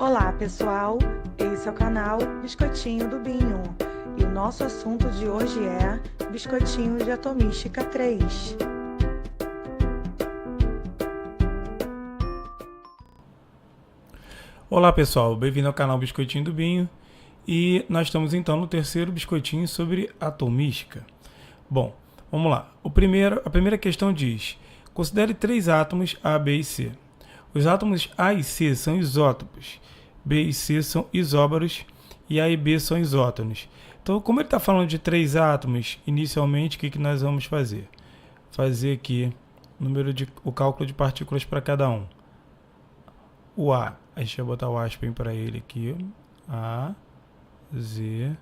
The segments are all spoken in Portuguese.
Olá pessoal, esse é o canal Biscoitinho do Binho e o nosso assunto de hoje é biscoitinho de atomística 3. Olá pessoal, bem-vindo ao canal Biscoitinho do Binho e nós estamos então no terceiro biscoitinho sobre atomística. Bom, vamos lá. A primeira questão diz: considere três átomos A, B e C. Os átomos A e C são isótopos, B e C são isóbaros e A e B são isótonos. Então, como ele está falando de três átomos, inicialmente o que nós vamos fazer? Fazer aqui o cálculo de partículas para cada um. O A, a gente vai botar o aspen para ele aqui. A, Z,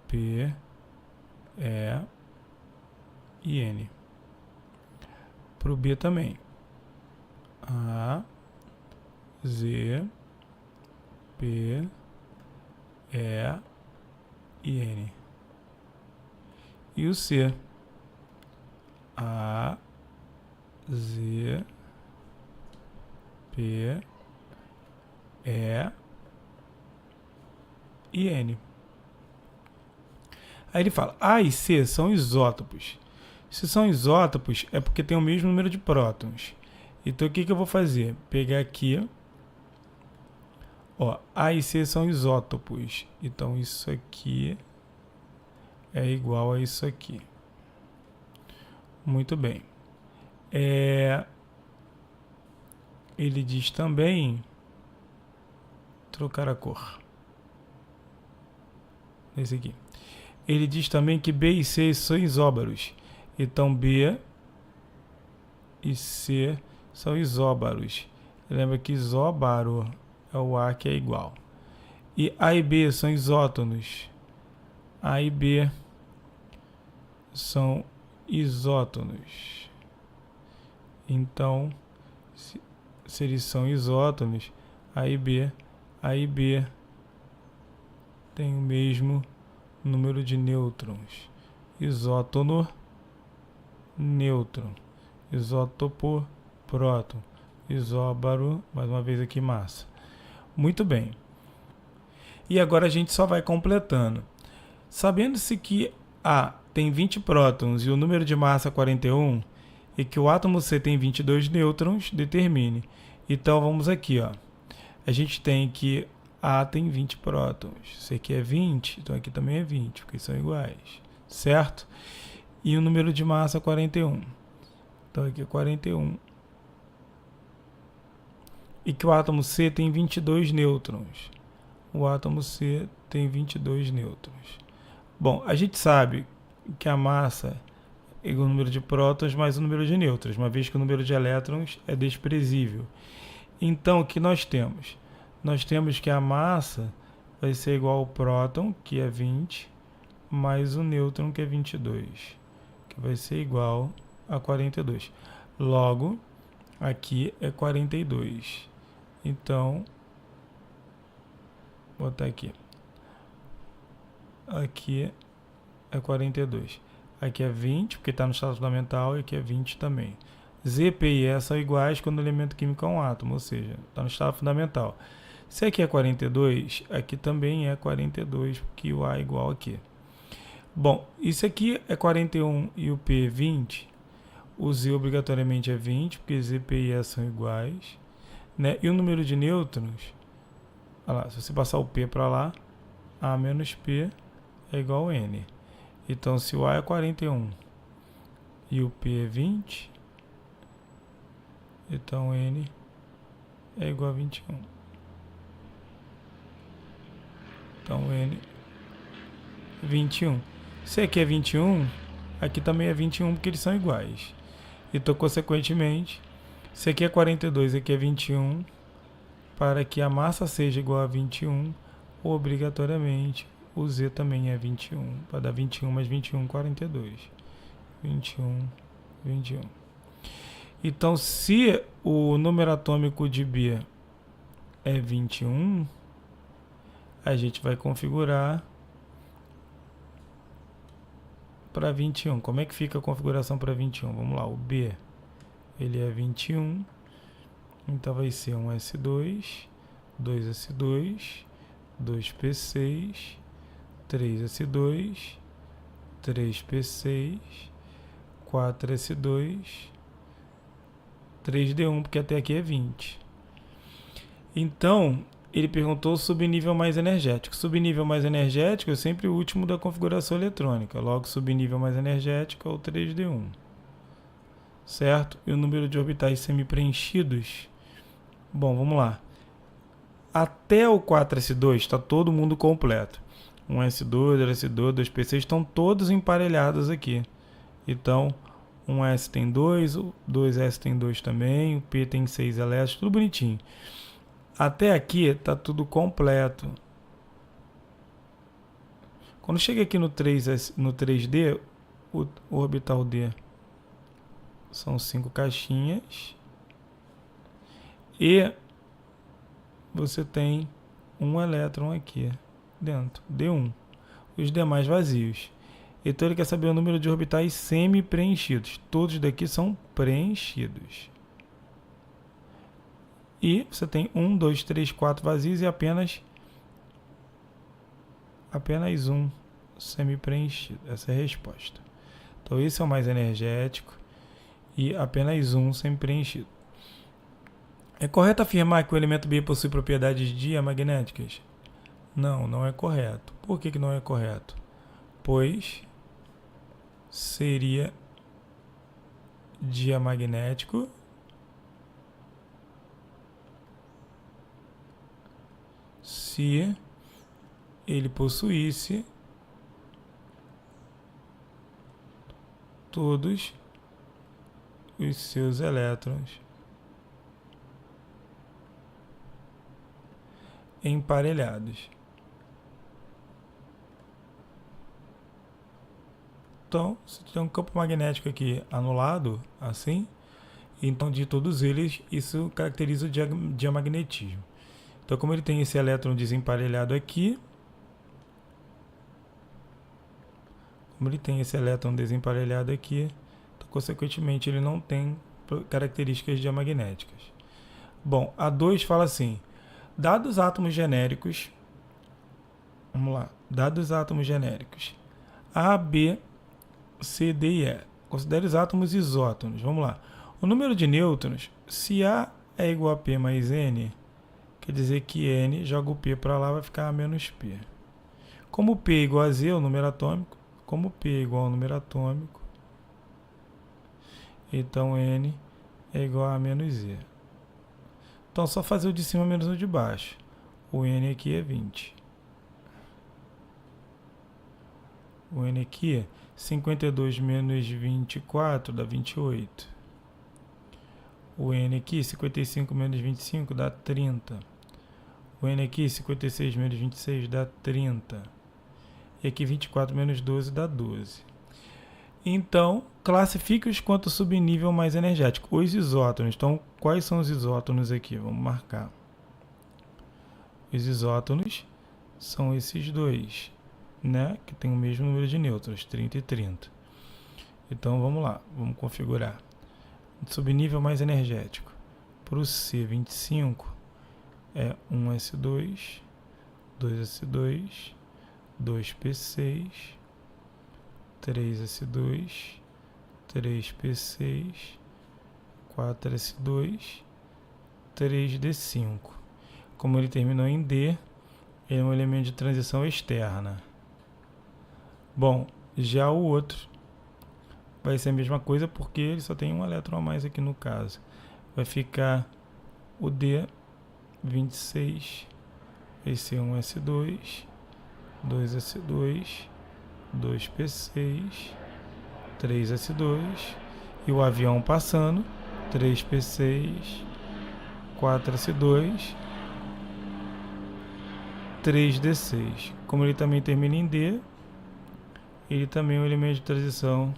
P, E e N. Para o B também. A, Z, P, E e N. E o C. A, Z, P, E e N. Aí ele fala, A e C são isótopos. Se são isótopos, é porque tem o mesmo número de prótons. Então, o que eu vou fazer? Pegar aqui, ó, A e C são isótopos. Então, isso aqui é igual a isso aqui. Muito bem. Ele diz também, trocar a cor. Esse aqui. Ele diz também que B e C são isóbaros. Então, B e C são isóbaros. Lembra que isóbaro é o A que é igual. E A e B são isótonos. A e B são isótonos. Então, se eles são isótonos, A e B tem o mesmo número de nêutrons. Isótono, nêutron. Isótopo, próton. Isóbaro, mais uma vez aqui, massa. Muito bem. E agora a gente só vai completando. Sabendo-se que A tem 20 prótons e o número de massa 41, e que o átomo C tem 22 nêutrons, determine. Então vamos aqui, ó. A gente tem que A tem 20 prótons. C aqui é 20, então aqui também é 20, porque são iguais. Certo? E o número de massa 41. Então aqui é 41. E que o átomo C tem 22 nêutrons. O átomo C tem 22 nêutrons. Bom, a gente sabe que a massa é igual ao número de prótons mais o número de nêutrons, uma vez que o número de elétrons é desprezível. Então, o que nós temos? Nós temos que a massa vai ser igual ao próton, que é 20, mais o nêutron, que é 22, que vai ser igual a 42. Logo, aqui é 42. Então, vou botar aqui. Aqui é 42. Aqui é 20, porque está no estado fundamental, e aqui é 20 também. Z, P e E são iguais quando o elemento químico é um átomo, ou seja, está no estado fundamental. Se aqui é 42, aqui também é 42, porque o A é igual aqui. Bom, isso aqui é 41 e o P é 20. O Z obrigatoriamente é 20, porque Z, P e E são iguais. Né? E o número de nêutrons, olha lá, se você passar o P para lá, A menos P é igual a N. Então, se o A é 41 e o P é 20, então N é igual a 21. Então, N 21. Se aqui é 21, aqui também é 21, porque eles são iguais. Então, consequentemente, se aqui é 42 e aqui é 21, para que a massa seja igual a 21, obrigatoriamente, o Z também é 21. Para dar 21 mais 21, 42. 21, 21. Então, se o número atômico de B é 21, a gente vai configurar para 21. Como é que fica a configuração para 21? Vamos lá, o B ele é 21, então vai ser um S2 2s2, 2p6, 3s2, 3p6, 4s2, 3d1, porque até aqui é 20. Então, ele perguntou o subnível mais energético. Subnível mais energético é sempre o último da configuração eletrônica. Logo, subnível mais energético é o 3d1. Certo? E o número de orbitais semi-preenchidos? Bom, vamos lá. Até o 4s2 está todo mundo completo. 1s2, 2s2, 2p6 estão todos emparelhados aqui. Então, 1s tem 2, o 2s tem 2 também, o p tem 6 elétrons, tudo bonitinho. Até aqui está tudo completo. Quando chega aqui no 3D, o orbital D são 5 caixinhas. E você tem um elétron aqui dentro, D1. Os demais vazios. Então ele quer saber o número de orbitais semi-preenchidos. Todos daqui são preenchidos. E você tem 1, 2, 3, 4 vazios e apenas um semi-preenchido. Essa é a resposta. Então esse é o mais energético e apenas um semi-preenchido. É correto afirmar que o elemento B possui propriedades diamagnéticas? Não, não é correto. Por que não é correto? Pois seria diamagnético se ele possuísse todos os seus elétrons emparelhados. Então, se tem um campo magnético aqui anulado, assim, então de todos eles, isso caracteriza o diamagnetismo. Então, como ele tem esse elétron desemparelhado aqui, então, consequentemente ele não tem características diamagnéticas. Bom, a 2 fala assim: dados átomos genéricos, vamos lá, dados átomos genéricos A, B, C, D e E. Considere os átomos isótonos. Vamos lá. O número de nêutrons, se A é igual a P mais N, quer dizer que N, joga o P para lá, vai ficar A menos P. Como P é igual a Z, o número atômico, então N é igual a menos Z. Então, só fazer o de cima menos o de baixo. O N aqui é 20. O N aqui é 52 menos 24 dá 28. O N aqui, 55 menos 25 dá 30. O N aqui, 56 menos 26 dá 30. E aqui 24 menos 12 dá 12. Então, classifique-os quanto subnível mais energético. Os isótonos. Então, quais são os isótonos aqui? Vamos marcar. Os isótonos são esses dois, né? Que tem o mesmo número de nêutrons, 30 e 30. Então, vamos lá. Vamos configurar. Subnível mais energético. Para o C25 é 1s2, 2s2, 2p6, 3s2, 3p6, 4s2, 3d5. Como ele terminou em D, ele é um elemento de transição externa. Bom, já o outro vai ser a mesma coisa porque ele só tem um elétron a mais aqui no caso. Vai ficar o D26, vai ser 1s2, 2s2, 2p6, 3s2 e o avião passando, 3p6, 4s2, 3d6. Como ele também termina em D, ele também é um elemento de transição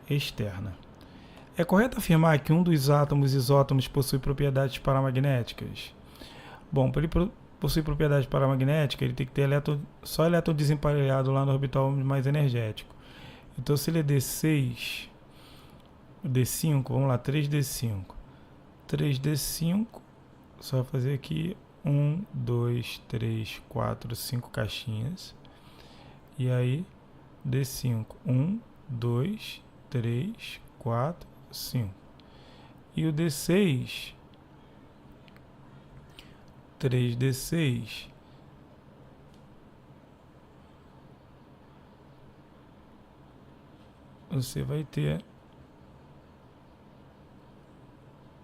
externa. É correto afirmar que um dos átomos isótonos possui propriedades paramagnéticas? Bom, para ele possuir propriedades paramagnéticas, ele tem que ter só elétron desemparelhado lá no orbital mais energético. Então, se ele é D6, D5, vamos lá, 3D5. 3D5, só fazer aqui 1, 2, 3, 4, 5 caixinhas. E aí, D5. 1, 2, 3, 4, 5. E o D6, 3D6. Você vai ter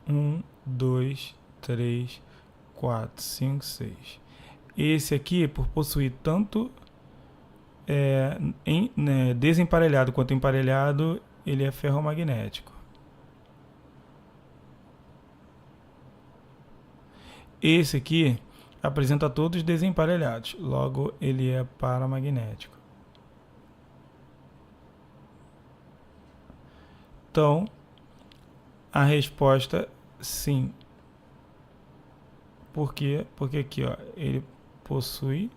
1, 2, 3, 4, 5, 6. Esse aqui, por possuir tanto desemparelhado quanto emparelhado, ele é ferromagnético. Esse aqui apresenta todos desemparelhados, logo ele é paramagnético. Então, a resposta sim. Por quê? Porque aqui, ó, ele possui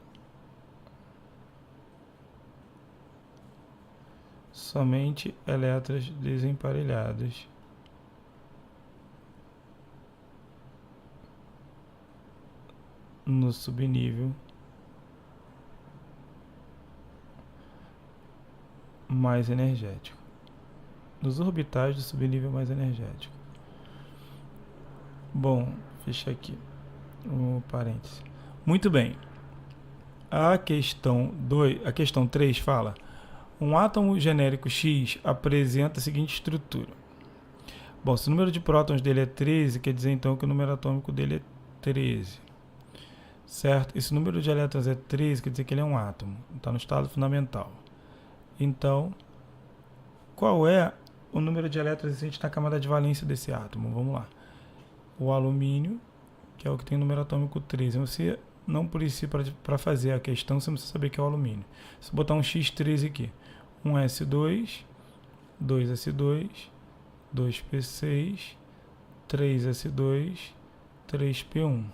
somente elétrons desemparelhados. No subnível mais energético. Nos orbitais do subnível mais energético. Bom, fecha aqui o parêntese. Muito bem. A questão 3 fala: um átomo genérico X apresenta a seguinte estrutura. Bom, se o número de prótons dele é 13, quer dizer então que o número atômico dele é 13. Certo? Esse número de elétrons é 13, quer dizer que ele é um átomo. Está no estado fundamental. Então, qual é o número de elétrons existentes na camada de valência desse átomo? Vamos lá. O alumínio, que é o que tem o número atômico 13. Você não precisa, para fazer a questão, você não precisa saber que é o alumínio. Se botar um X13 aqui, um S2, 2S2, 2P6, 3S2, 3P1.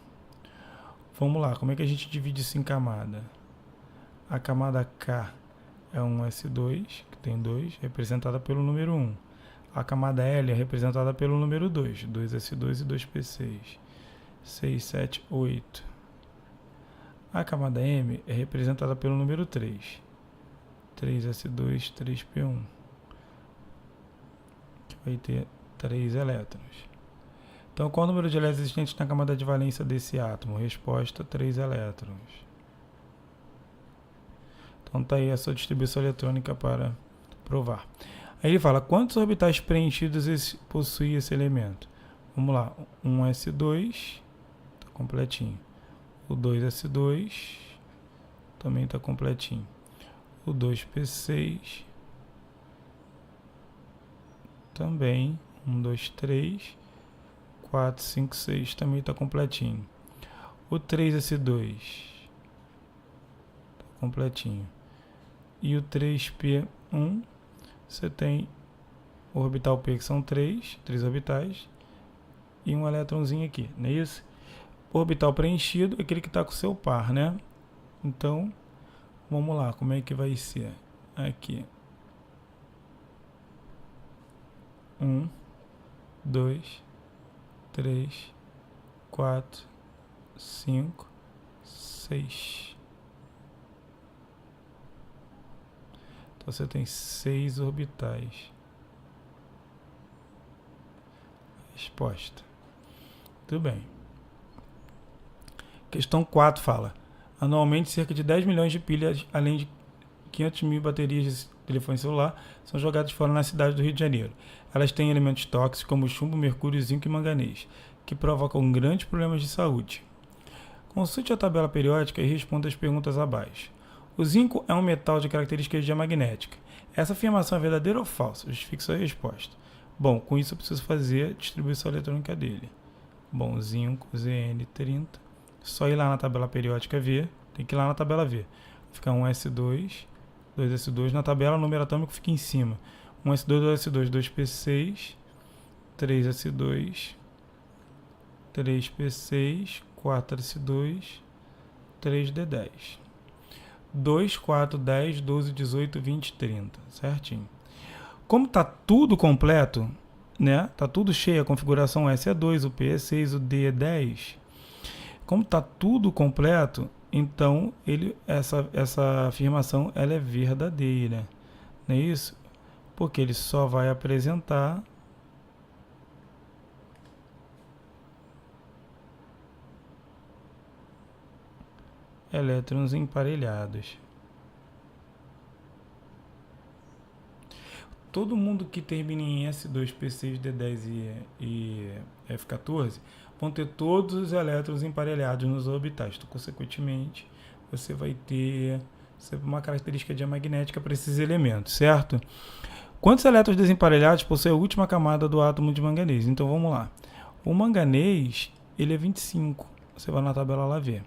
Vamos lá, como é que a gente divide isso em camada? A camada K é um S2, que tem 2, representada pelo número 1. A camada L é representada pelo número 2, 2S2 e 2P6. 6, 7, 8. A camada M é representada pelo número 3, 3S2, 3P1. Que vai ter 3 elétrons. Então, qual é o número de elétrons existentes na camada de valência desse átomo? Resposta, 3 elétrons. Então, está aí a sua distribuição eletrônica para provar. Aí ele fala, quantos orbitais preenchidos possui esse elemento? Vamos lá, um S2, está completinho. O 2S2, também está completinho. O 2P6, também. 1, 2, 3, 4, 5, 6, também está completinho. O 3S2, está completinho. E o 3P1, você tem o orbital P, que são 3 orbitais, e um elétronzinho aqui, não é isso? O orbital preenchido é aquele que está com o seu par, né? Então, vamos lá, como é que vai ser? Aqui. 1, 2, 3, 4, 5, 6. Então você tem 6 orbitais. Resposta. Tudo bem. Questão 4 fala: anualmente cerca de 10 milhões de pilhas, além de 500 mil baterias de telefone celular, são jogadas fora na cidade do Rio de Janeiro. Elas têm elementos tóxicos como chumbo, mercúrio, zinco e manganês, que provocam grandes problemas de saúde. Consulte a tabela periódica e responda as perguntas abaixo. O zinco é um metal de característica diamagnética. Essa afirmação é verdadeira ou falsa? Justifique sua resposta. Bom, com isso eu preciso fazer a distribuição eletrônica dele. Bom, zinco, Zn30. Só ir lá na tabela periódica ver. Tem que ir lá na tabela ver. Fica 1S2, 2S2. Na tabela o número atômico fica em cima. 1S2, 2S2, 2P6, 3S2, 3P6, 4S2, 3D10. 2, 4, 10, 12, 18, 20, 30. Certinho. Como está tudo completo, né? Tá tudo cheio, a configuração S é 2, o P é 6, o D é 10. Como está tudo completo, então essa afirmação ela é verdadeira. Não é isso? Porque ele só vai apresentar elétrons emparelhados. Todo mundo que termina em S2, P6, D10 e F14 vão ter todos os elétrons emparelhados nos orbitais. Então, consequentemente, você vai ter uma característica diamagnética para esses elementos, certo? Quantos elétrons desemparelhados possui a última camada do átomo de manganês? Então, vamos lá. O manganês, ele é 25. Você vai na tabela lá ver.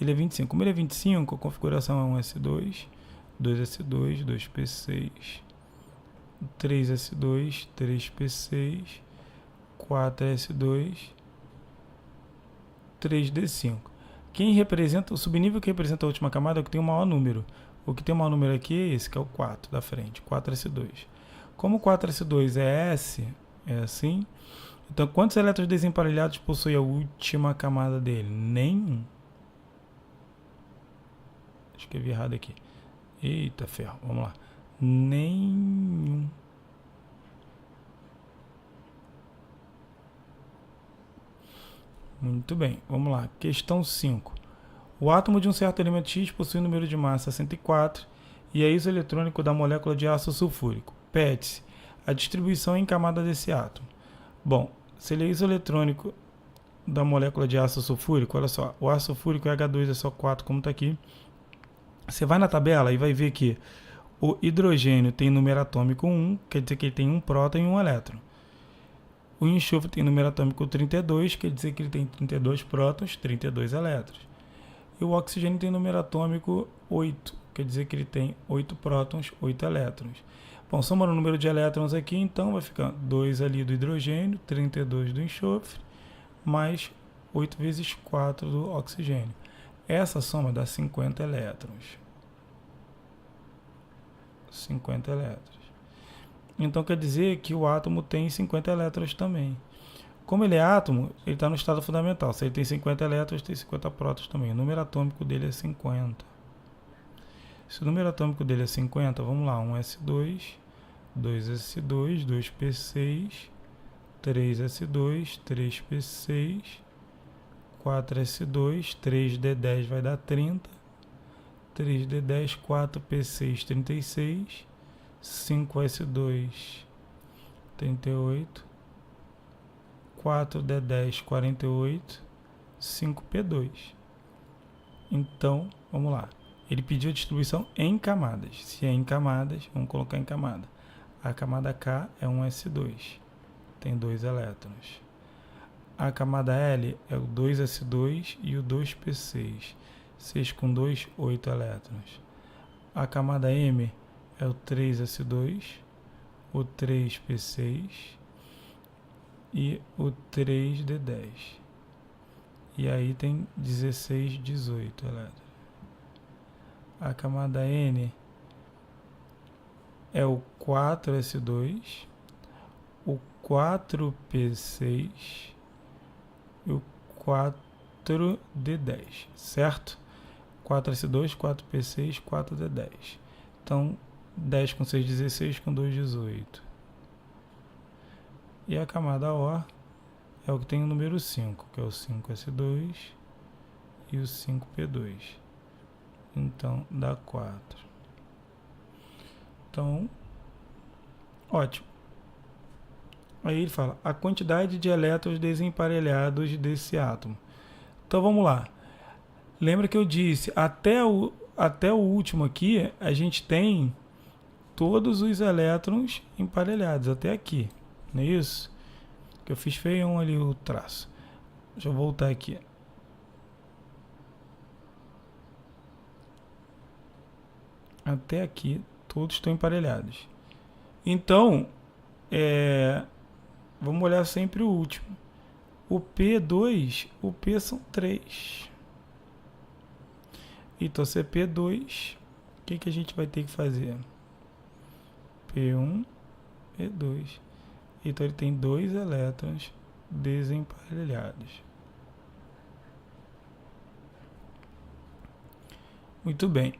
Ele é 25. Como ele é 25, a configuração é 1s2, 2s2, 2p6, 3s2, 3p6, 4s2, 3d5. Quem representa, o subnível que representa a última camada é o que tem o maior número. O que tem o maior número aqui é esse, que é o 4 da frente, 4s2. Como 4s2 é S, é assim. Então, quantos elétrons desemparelhados possui a última camada dele? Nenhum. Escrevi errado aqui. Eita ferro, vamos lá. Nenhum. Muito bem, vamos lá. Questão 5. O átomo de um certo elemento X possui um número de massa 104 e é isoeletrônico da molécula de ácido sulfúrico. Pede-se a distribuição em camada desse átomo. Bom, se ele é isoeletrônico da molécula de ácido sulfúrico, olha só, o ácido sulfúrico H2 é só 4, como está aqui. Você vai na tabela e vai ver que o hidrogênio tem número atômico 1, quer dizer que ele tem um próton e um elétron. O enxofre tem número atômico 32, quer dizer que ele tem 32 prótons, 32 elétrons. E o oxigênio tem número atômico 8, quer dizer que ele tem 8 prótons, 8 elétrons. Bom, somando o número de elétrons aqui, então vai ficar 2 ali do hidrogênio, 32 do enxofre, mais 8 vezes 4 do oxigênio. Essa soma dá 50 elétrons. 50 elétrons. Então quer dizer que o átomo tem 50 elétrons também. Como ele é átomo, ele está no estado fundamental. Se ele tem 50 elétrons, tem 50 prótons também. O número atômico dele é 50. Se o número atômico dele é 50, vamos lá. 1s2, 2s2, 2p6, 3s2, 3p6, 4s2, 3d10 vai dar 30, 3d10, 4p6, 36, 5s2, 38, 4d10, 48, 5p2. Então, vamos lá. Ele pediu a distribuição em camadas. Se é em camadas, vamos colocar em camada. A camada K é 1s2, tem 2 elétrons. A camada L é o 2s2 e o 2p6, 6 com 2, 8 elétrons. A camada M é o 3s2, o 3p6 e o 3d10. E aí tem 16, 18 elétrons. A camada N é o 4s2, o 4p6 e o 4d10, certo? 4s2, 4p6, 4d10. Então, 10 com 6, 16, com 2, 18. E a camada O é o que tem o número 5, que é o 5s2 e o 5p2. Então, dá 4. Então, ótimo. Aí ele fala a quantidade de elétrons desemparelhados desse átomo. Então, vamos lá. Lembra que eu disse, até o último aqui, a gente tem todos os elétrons emparelhados, até aqui. Não é isso? Que eu fiz feio ali o traço. Deixa eu voltar aqui. Até aqui, todos estão emparelhados. Então, vamos olhar sempre o último. O P2, o P são 3. Então, se é P2, o que a gente vai ter que fazer? P1, P2. Então, ele tem 2 elétrons desemparelhados. Muito bem.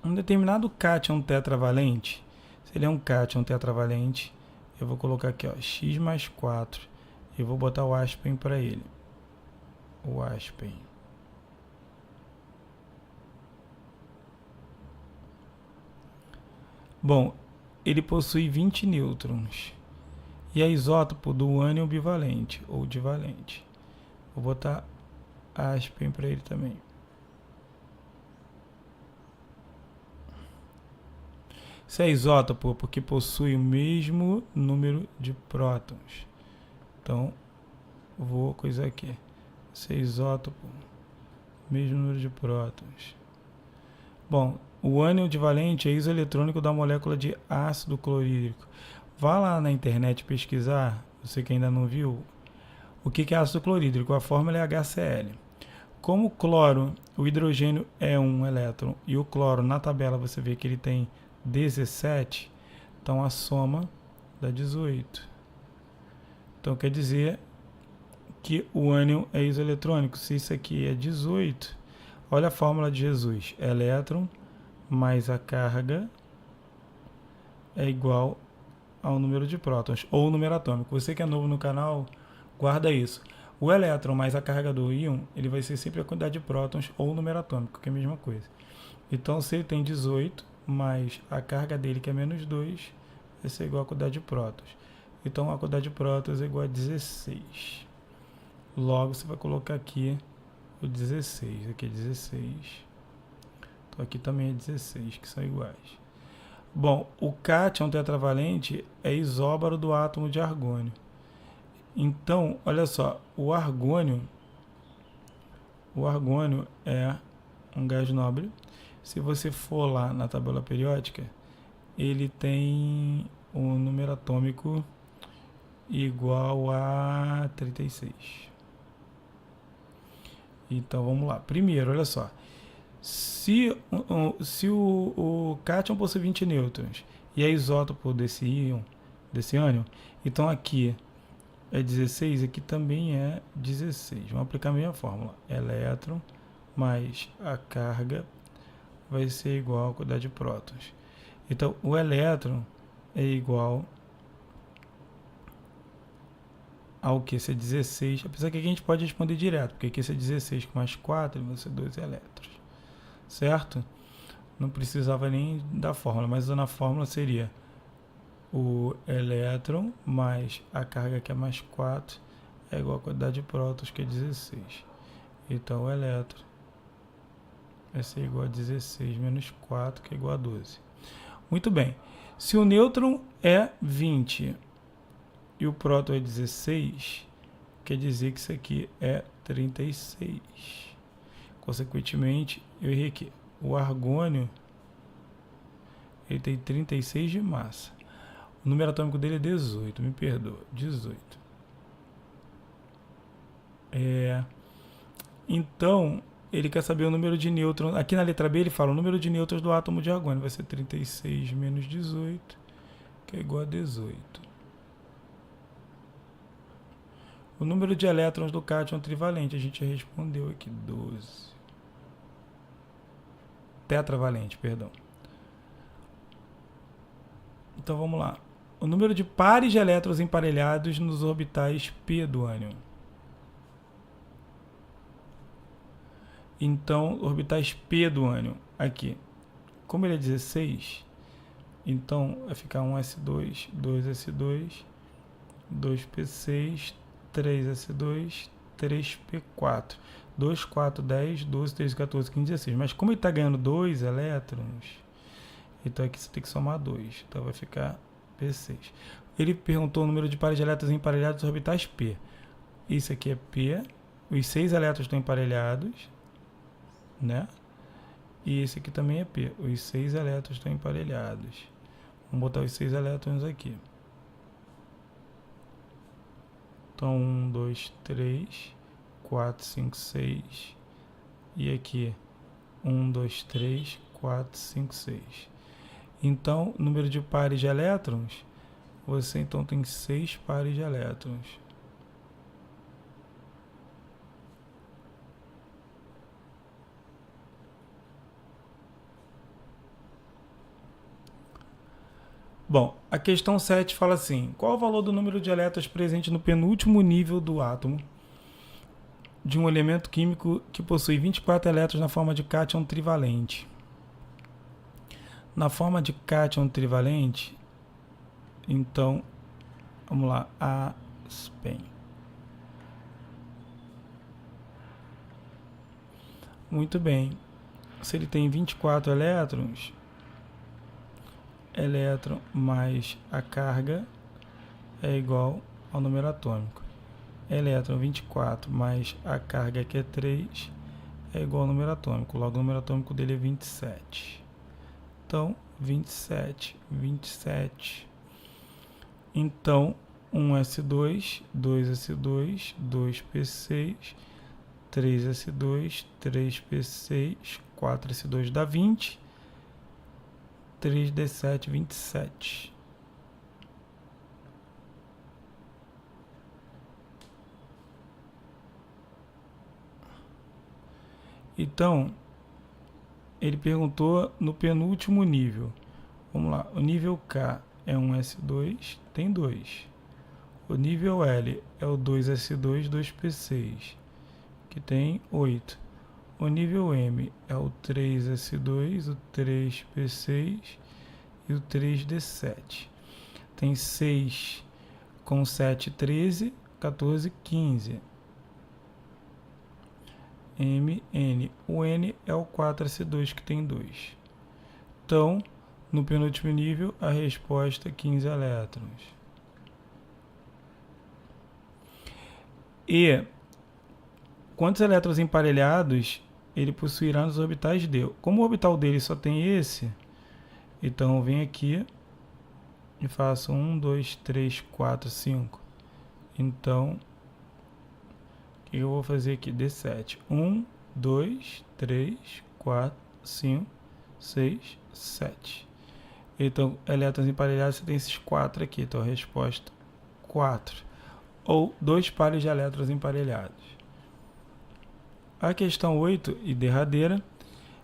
Um determinado cátion tetravalente, se ele é um cátion tetravalente, eu vou colocar aqui, ó, x mais 4. E vou botar o aspen para ele. O aspen. Bom, ele possui 20 nêutrons. E é isótopo do ânion bivalente ou divalente. Vou botar aspen para ele também. Se é isótopo, porque possui o mesmo número de prótons. Então, vou coisar aqui. Se é isótopo, mesmo número de prótons. Bom, o ânion divalente é isoeletrônico da molécula de ácido clorídrico. Vá lá na internet pesquisar, você que ainda não viu, o que é ácido clorídrico. A fórmula é HCl. Como o cloro, o hidrogênio é um elétron, e o cloro na tabela você vê que ele tem 17, então a soma dá 18. Então quer dizer que o ânion é isoeletrônico. Se isso aqui é 18, olha a fórmula de Jesus. Elétron mais a carga é igual ao número de prótons, ou o número atômico. Você que é novo no canal, guarda isso. O elétron mais a carga do íon, ele vai ser sempre a quantidade de prótons ou o número atômico, que é a mesma coisa. Então, se ele tem 18, mais a carga dele, que é menos 2, vai ser igual a quantidade de prótons. Então, a quantidade de prótons é igual a 16. Logo, você vai colocar aqui o 16. Aqui é 16. Então, aqui também é 16, que são iguais. Bom, o cátion tetravalente é isóbaro do átomo de argônio. Então, olha só, o argônio é um gás nobre. Se você for lá na tabela periódica, ele tem um número atômico igual a 36. Então, vamos lá. Primeiro, olha só. Se o cátion possui 20 nêutrons e é isótopo desse íon, desse ânion, então aqui é 16, aqui também é 16. Vamos aplicar a mesma fórmula. Elétron mais a carga vai ser igual à quantidade de prótons. Então, o elétron é igual ao que? Esse é 16. Apesar que aqui a gente pode responder direto, porque aqui esse é 16 com mais 4, vai ser 2 elétrons. Certo? Não precisava nem da fórmula, mas na fórmula seria o elétron mais a carga, que é mais 4, é igual a quantidade de prótons, que é 16. Então, o elétron vai ser igual a 16 menos 4, que é igual a 12. Muito bem. Se o nêutron é 20 e o próton é 16, quer dizer que isso aqui é 36. Consequentemente, eu errei aqui. O argônio ele tem 36 de massa. O número atômico dele é 18, me perdoa, 18. Então, ele quer saber o número de nêutrons. Aqui na letra B ele fala o número de nêutrons do átomo de argônio. Vai ser 36 menos 18, que é igual a 18. O número de elétrons do cátion trivalente, a gente já respondeu aqui, 12. Tetravalente, perdão. Então vamos lá. O número de pares de elétrons emparelhados nos orbitais p do ânion. Então, orbitais p do ânion, aqui. Como ele é 16, então vai ficar 1s2, 2s2, 2p6, 3s2, 3p4. 2, 4, 10, 12, 13, 14, 15, 16. Mas como ele está ganhando 2 elétrons, então aqui você tem que somar 2. Então vai ficar P6. Ele perguntou o número de pares de elétrons emparelhados nos orbitais P. Isso aqui é P. Os 6 elétrons estão emparelhados, né? E esse aqui também é P. Os 6 elétrons estão emparelhados. Vamos botar os 6 elétrons aqui. Então, 1, 2, 3, 4, 5, 6. E aqui, 1, 2, 3, 4, 5, 6. Então, número de pares de elétrons, você então tem 6 pares de elétrons. A questão 7 fala assim: qual o valor do número de elétrons presente no penúltimo nível do átomo de um elemento químico que possui 24 elétrons na forma de cátion trivalente? Na forma de cátion trivalente, então, vamos lá, Aspen. Muito bem. Se ele tem 24 elétrons, elétron mais a carga é igual ao número atômico. Elétron 24 mais a carga, que é 3, é igual ao número atômico. Logo, o número atômico dele é 27. Então, 27, 27. Então, 1s2, 2s2, 2p6, 3s2, 3p6, 4s2 dá 20, 3d7, 27. Então, ele perguntou no penúltimo nível. Vamos lá, o nível K é 1s2, tem 2. O nível L é o 2s2, 2p6, que tem 8. O nível M é o 3s2, o 3p6 e o 3d7. Tem 6 com 7, 13, 14, 15. M, N. O N é o 4s2, que tem 2. Então, no penúltimo nível, a resposta é 15 elétrons. E quantos elétrons emparelhados ele possuirá nos orbitais D? Como o orbital dele só tem esse, então eu venho aqui e faço 1, 2, 3, 4, 5. Então, o que eu vou fazer aqui? D7. 1, 2, 3, 4, 5, 6, 7. Então, elétrons emparelhados, você tem esses 4 aqui. Então, a resposta 4. Ou 2 pares de elétrons emparelhados. A questão 8 e derradeira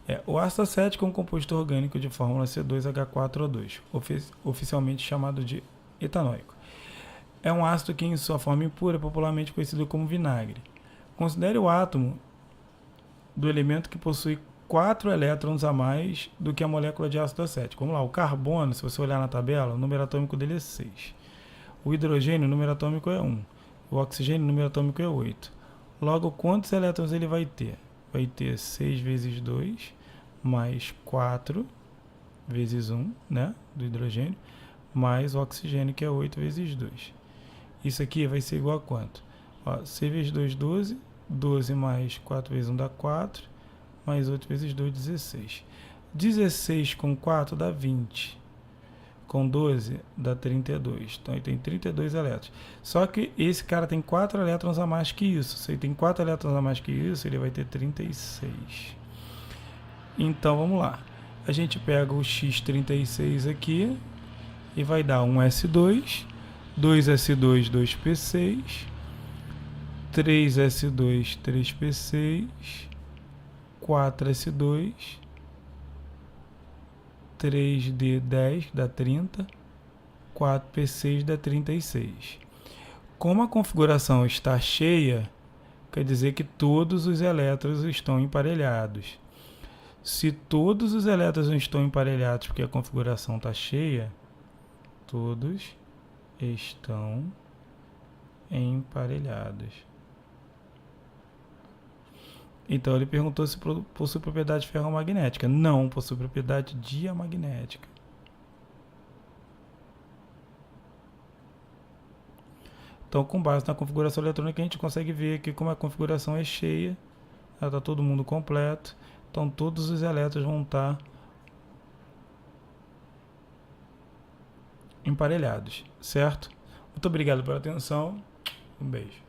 é: o ácido acético é um composto orgânico de fórmula C2H4O2, oficialmente chamado de etanóico. É um ácido que, em sua forma impura, é popularmente conhecido como vinagre. Considere o átomo do elemento que possui 4 elétrons a mais do que a molécula de ácido acético. Vamos lá, o carbono, se você olhar na tabela, o número atômico dele é 6. O hidrogênio, o número atômico é 1. O oxigênio, o número atômico é 8. Logo, quantos elétrons ele vai ter? Vai ter 6 vezes 2, mais 4 vezes 1, né, do hidrogênio, mais o oxigênio, que é 8 vezes 2. Isso aqui vai ser igual a quanto? Ó, 6 vezes 2, 12. 12 mais 4 vezes 1 dá 4. Mais 8 vezes 2, 16. 16 com 4 dá 20. Com 12 dá 32. Então ele tem 32 elétrons. Só que esse cara tem 4 elétrons a mais que isso. Se ele tem 4 elétrons a mais que isso, ele vai ter 36. Então vamos lá. A gente pega o X36 aqui e vai dar 1s2, 2s2, 2p6, 3s2, 3p6, 4s2, 3d10 dá 30, 4p6 dá 36. Como a configuração está cheia, quer dizer que todos os elétrons estão emparelhados. Se todos os elétrons não estão emparelhados porque a configuração está cheia, todos estão emparelhados. Então ele perguntou se possui propriedade ferromagnética. Não, possui propriedade diamagnética. Então, com base na configuração eletrônica, a gente consegue ver que como a configuração é cheia, está todo mundo completo, então todos os elétrons vão estar emparelhados, certo? Muito obrigado pela atenção, um beijo.